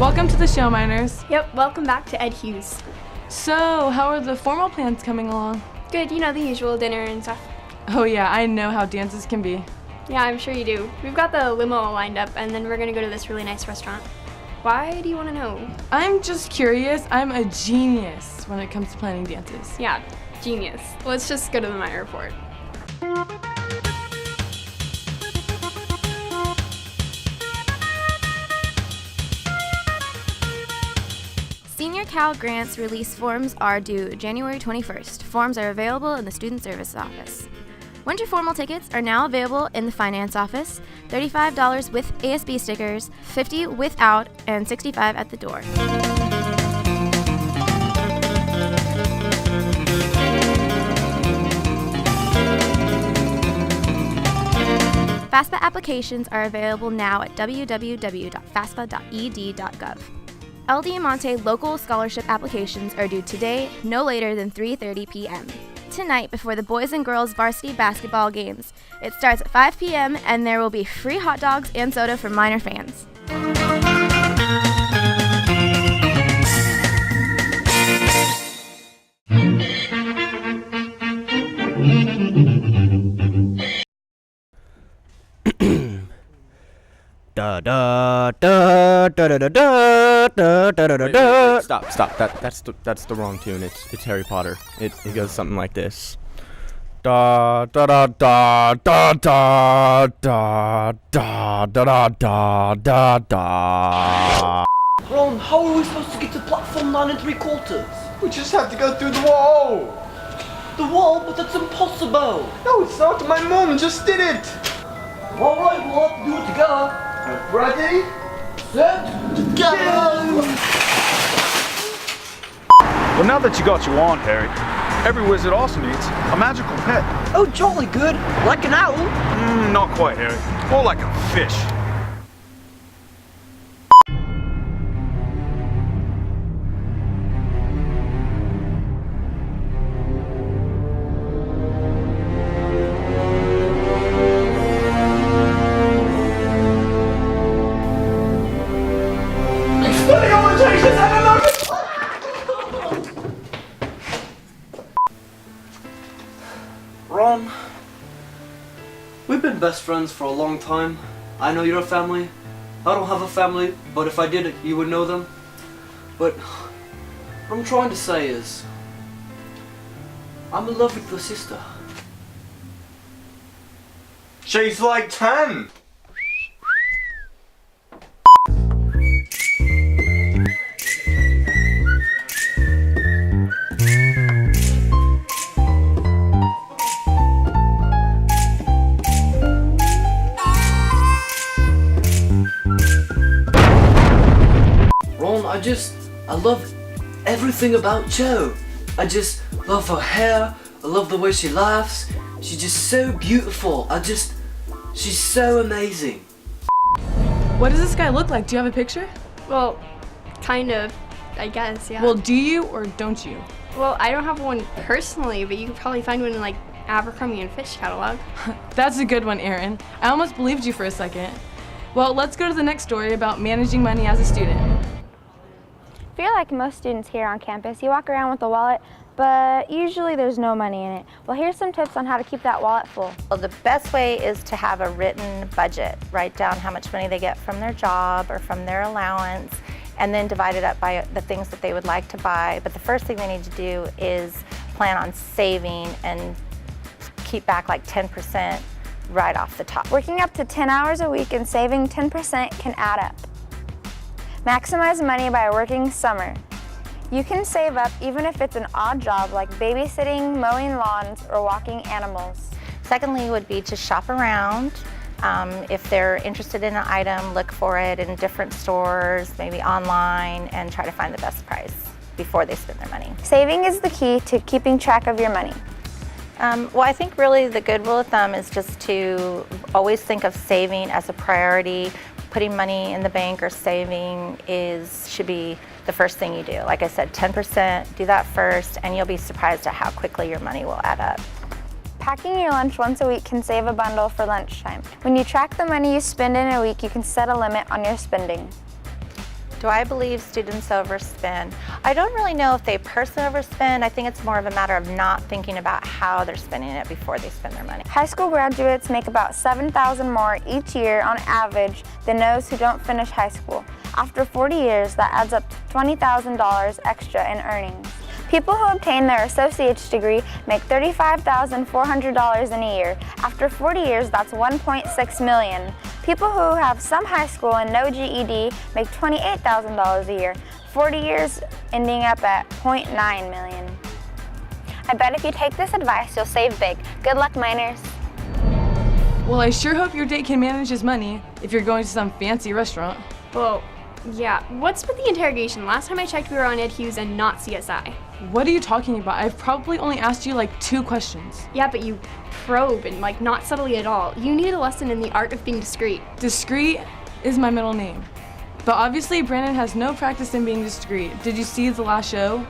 Welcome to the show, miners. Yep, welcome back to Ed Hews. So, how are the formal plans coming along? Good, you know, the usual dinner and stuff. Oh yeah, I know how dances can be. Yeah, I'm sure you do. We've got the limo lined up, and then we're gonna go to this really nice restaurant. Why do you want to know? I'm just curious. I'm a genius when it comes to planning dances. Yeah, genius. Let's just go to the miner report. Senior Cal grants release forms are due January 21st. Forms are available in the Student Service Office. Winter formal tickets are now available in the Finance Office, $35 with ASB stickers, $50 without, and $65 at the door. FAFSA applications are available now at www.fasfa.ed.gov. El Diamante local scholarship applications are due today, no later than 3:30 p.m. Tonight before the boys and girls varsity basketball games. It starts at 5 p.m. and there will be free hot dogs and soda for minor fans. Da da da da da da da da da da da. Wait, stop. That's the wrong tune. It's Harry Potter. It goes something like this. Da da da da da da da da da da da da. Ron, how are we supposed to get to platform 9 3/4? We just have to go through the wall. The wall? But that's impossible. No, it's not. My mom just did it. Alright, we'll have to do it together. Ready? Set, go! Well, now that you got your wand, Harry, every wizard also needs a magical pet. Oh, jolly good. Like an owl? Not quite, Harry. More like a fish. Ron, we've been best friends for a long time. I know you're a family. I don't have a family, but if I did, you would know them. But what I'm trying to say is, I'm in love with your sister. She's like 10. I love everything about Jo. I just love her hair, I love the way she laughs. She's just so beautiful. She's so amazing. What does this guy look like? Do you have a picture? Well, kind of, I guess, yeah. Well, do you or don't you? Well, I don't have one personally, but you could probably find one in like Abercrombie and Fitch catalog. That's a good one, Aaron. I almost believed you for a second. Well, let's go to the next story about managing money as a student. I feel like most students here on campus, you walk around with a wallet, but usually there's no money in it. Well, here's some tips on how to keep that wallet full. Well, the best way is to have a written budget. Write down how much money they get from their job or from their allowance, and then divide it up by the things that they would like to buy. But the first thing they need to do is plan on saving and keep back like 10% right off the top. Working up to 10 hours a week and saving 10% can add up. Maximize money by working summer. You can save up even if it's an odd job like babysitting, mowing lawns, or walking animals. Secondly would be to shop around. If they're interested in an item, look for it in different stores, maybe online, and try to find the best price before they spend their money. Saving is the key to keeping track of your money. Well, I think really the good rule of thumb is just to always think of saving as a priority. Putting money in the bank or saving should be the first thing you do. Like I said, 10%, do that first, and you'll be surprised at how quickly your money will add up. Packing your lunch once a week can save a bundle for lunchtime. When you track the money you spend in a week, you can set a limit on your spending. Do I believe students overspend? I don't really know if they personally overspend. I think it's more of a matter of not thinking about how they're spending it before they spend their money. High school graduates make about $7,000 more each year on average than those who don't finish high school. After 40 years, that adds up to $20,000 extra in earnings. People who obtain their associate's degree make $35,400 in a year. After 40 years, that's $1.6 million. People who have some high school and no GED make $28,000 a year. 40 years ending up at $0.9 million. I bet if you take this advice, you'll save big. Good luck, minors. Well, I sure hope your date can manage his money if you're going to some fancy restaurant. Well, yeah. What's with the interrogation? Last time I checked, we were on Ed Hews and not CSI. What are you talking about? I've probably only asked you like 2 questions. Yeah, but you probe and like not subtly at all. You need a lesson in the art of being discreet. Discreet is my middle name. But obviously Brandon has no practice in being discreet. Did you see the last show?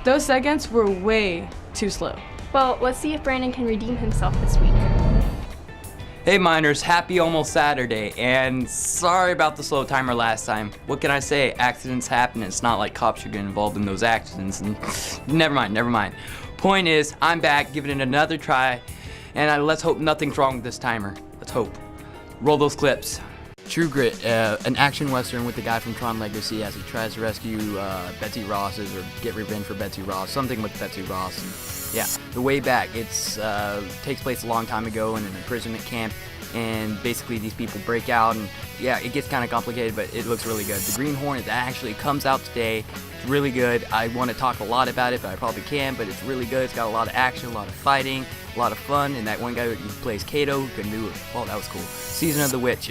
Those seconds were way too slow. Well, let's see if Brandon can redeem himself this week. Hey miners, happy almost Saturday, and sorry about the slow timer last time. What can I say? Accidents happen. It's not like cops should get involved in those accidents. And never mind. Point is, I'm back, giving it another try, and let's hope nothing's wrong with this timer. Let's hope. Roll those clips. True Grit, an action western with the guy from Tron Legacy as he tries to rescue Betsy Ross's or get revenge for Betsy Ross, something with Betsy Ross. And, yeah, The Way Back. It's takes place a long time ago in an imprisonment camp, and basically these people break out, and yeah, it gets kind of complicated, but it looks really good. The Green Hornet that actually comes out today. It's really good. I want to talk a lot about it, but I probably can't, but it's really good. It's got a lot of action, a lot of fighting, a lot of fun, and that one guy who plays Kato who can do it. Oh, that was cool. Season of the Witch.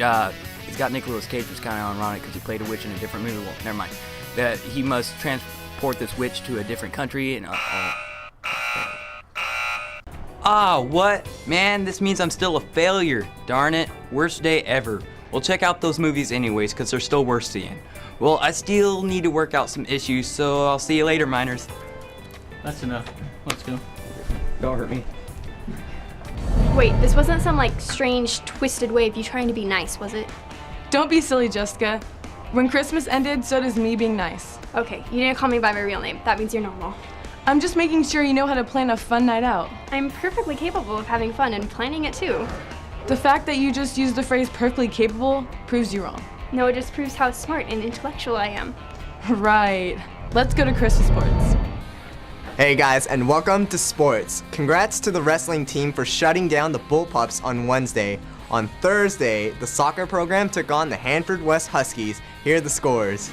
It's got Nicolas Cage, which is kind of ironic because he played a witch in a different movie. Well, never mind. That he must transport this witch to a different country, and what? Man, this means I'm still a failure. Darn it. Worst day ever. Well, check out those movies anyways, because they're still worth seeing. Well, I still need to work out some issues, so I'll see you later, miners. That's enough. Let's go. Don't hurt me. Wait, this wasn't some like strange, twisted way of you trying to be nice, was it? Don't be silly, Jessica. When Christmas ended, so does me being nice. Okay, you didn't call me by my real name. That means you're normal. I'm just making sure you know how to plan a fun night out. I'm perfectly capable of having fun and planning it too. The fact that you just used the phrase perfectly capable proves you wrong. No, it just proves how smart and intellectual I am. Right. Let's go to Christmas sports. Hey guys, and welcome to sports. Congrats to the wrestling team for shutting down the Bullpups on Wednesday. On Thursday, the soccer program took on the Hanford West Huskies. Here are the scores.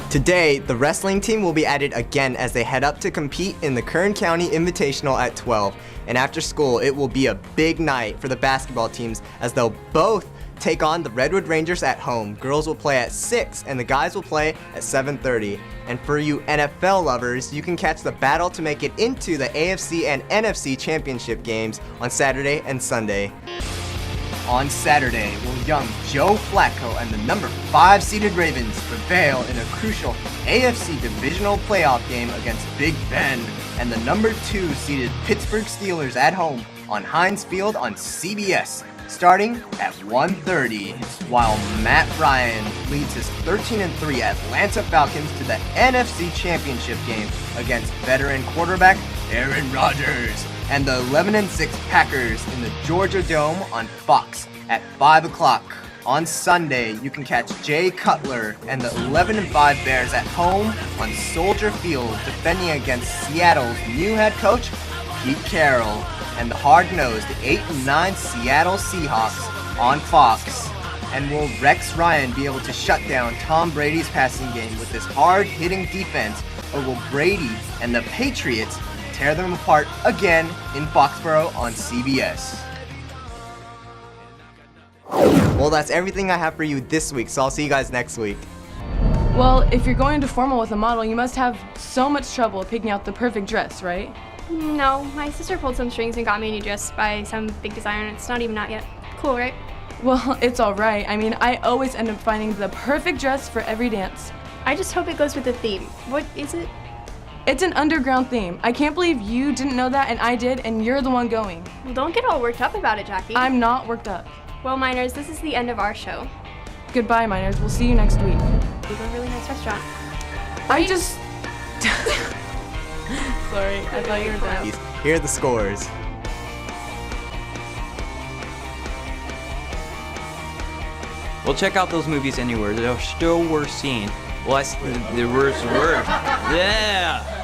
Today, the wrestling team will be added again as they head up to compete in the Kern County Invitational at 12. And after school, it will be a big night for the basketball teams as they'll both take on the Redwood Rangers at home. Girls will play at 6 and the guys will play at 7:30. And for you NFL lovers, you can catch the battle to make it into the AFC and NFC championship games on Saturday and Sunday. On Saturday, will young Joe Flacco and the number 5 seeded Ravens prevail in a crucial AFC divisional playoff game against Big Ben and the number 2 seeded Pittsburgh Steelers at home on Heinz Field on CBS, starting at 1:30, while Matt Ryan leads his 13-3 Atlanta Falcons to the NFC Championship game against veteran quarterback Aaron Rodgers and the 11-6 Packers in the Georgia Dome on Fox at 5 o'clock. On Sunday, you can catch Jay Cutler and the 11-5 Bears at home on Soldier Field defending against Seattle's new head coach, Pete Carroll, and the hard-nosed 8-9 Seattle Seahawks on Fox. And will Rex Ryan be able to shut down Tom Brady's passing game with his hard-hitting defense, or will Brady and the Patriots tear them apart again in Foxborough on CBS? Well, that's everything I have for you this week, so I'll see you guys next week. Well, if you're going to formal with a model, you must have so much trouble picking out the perfect dress, right? No, my sister pulled some strings and got me a new dress by some big designer, and it's not even out yet. Cool, right? Well, it's all right. I mean, I always end up finding the perfect dress for every dance. I just hope it goes with the theme. What is it? It's an underground theme. I can't believe you didn't know that and I did, and you're the one going. Well, don't get all worked up about it, Jackie. I'm not worked up. Well, Miners, this is the end of our show. Goodbye, Miners. We'll see you next week. We go to a really nice restaurant. I just... Sorry, I thought you were done. Here are the scores. Well, check out those movies anywhere. They're still worth seeing. Well, the worst word. Yeah.